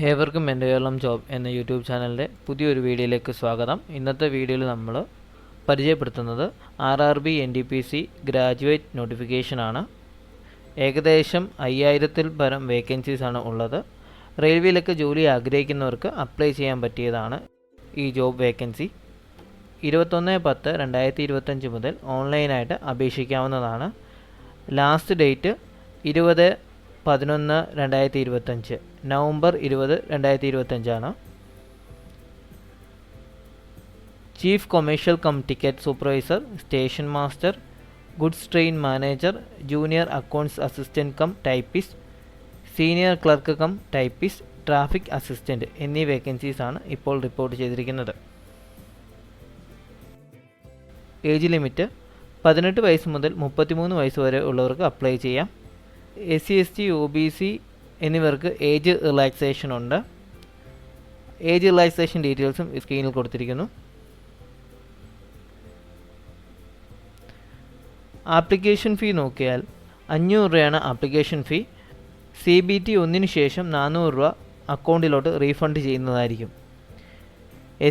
ഏവർക്കും എൻ്റെ കേരളം ജോബ് എന്ന യൂട്യൂബ് ചാനലിൻ്റെ പുതിയൊരു വീഡിയോയിലേക്ക് സ്വാഗതം. ഇന്നത്തെ വീഡിയോയിൽ നമ്മൾ പരിചയപ്പെടുത്തുന്നത് RRB NTPC ഗ്രാജുവേറ്റ് നോട്ടിഫിക്കേഷനാണ്. ഏകദേശം 5000-ൽ പരം വേക്കൻസീസാണ് ഉള്ളത്. റെയിൽവേയിലൊക്കെ ജോലി ആഗ്രഹിക്കുന്നവർക്ക് അപ്ലൈ ചെയ്യാൻ പറ്റിയതാണ് ഈ ജോബ് വേക്കൻസി. 21/10/2025 മുതൽ ഓൺലൈനായിട്ട് അപേക്ഷിക്കാവുന്നതാണ്. Last date 20/11/2025 November 20, 2025 chief commercial cum ticket supervisor, station master, goods train manager, junior accounts assistant cum typist, senior clerk cum typist, traffic assistant എന്നീ വേക്കൻസീസാണ് ഇപ്പോൾ റിപ്പോർട്ട് ചെയ്തിരിക്കുന്നത്. ഏജ് ലിമിറ്റ് 18 വയസ്സ് മുതൽ 33 വയസ്സ് വരെ ഉള്ളവർക്ക് അപ്ലൈ ചെയ്യാം. SC ST OBC എന്നിവർക്ക് ഏജ് റിലാക്സേഷൻ ഉണ്ട്. ഏജ് റിലാക്സേഷൻ ഡീറ്റെയിൽസും സ്ക്രീനിൽ കൊടുത്തിരിക്കുന്നു. ആപ്ലിക്കേഷൻ ഫീ നോക്കിയാൽ 500 രൂപയാണ് ആപ്ലിക്കേഷൻ ഫീ. CBT 1 ശേഷം 400 രൂപ അക്കൗണ്ടിലോട്ട് റീഫണ്ട് ചെയ്യുന്നതായിരിക്കും.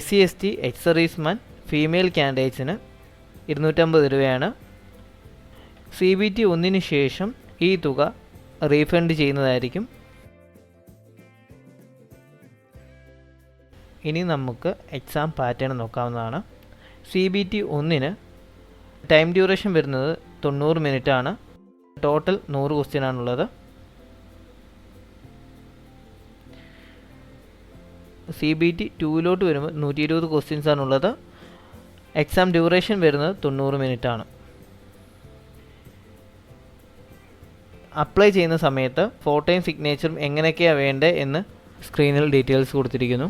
SC ST ex serviceman female കാൻഡിഡേറ്റ്സിന് 250 രൂപയാണ്. CBT 1 ശേഷം ഈ തുക റീഫണ്ട് ചെയ്യുന്നതായിരിക്കും. ഇനി നമുക്ക് എക്സാം പാറ്റേൺ നോക്കാവുന്നതാണ്. CBT 1 ടൈം ഡ്യൂറേഷൻ വരുന്നത് 90 മിനിറ്റ് ആണ്. ടോട്ടൽ 100 ക്വസ്റ്റ്യൻ ആണുള്ളത്. CBT 2 വരുമ്പോൾ 120 ക്വസ്റ്റ്യൻസ് ആണുള്ളത്. എക്സാം ഡ്യൂറേഷൻ വരുന്നത് 90 മിനിറ്റ് ആണ്. അപ്ലൈ ചെയ്യുന്ന സമയത്ത് ഫോട്ടോയും സിഗ്നേച്ചറും എങ്ങനെയൊക്കെയാണ് വേണ്ടത് എന്ന് സ്ക്രീനിൽ ഡീറ്റെയിൽസ് കൊടുത്തിരിക്കുന്നു.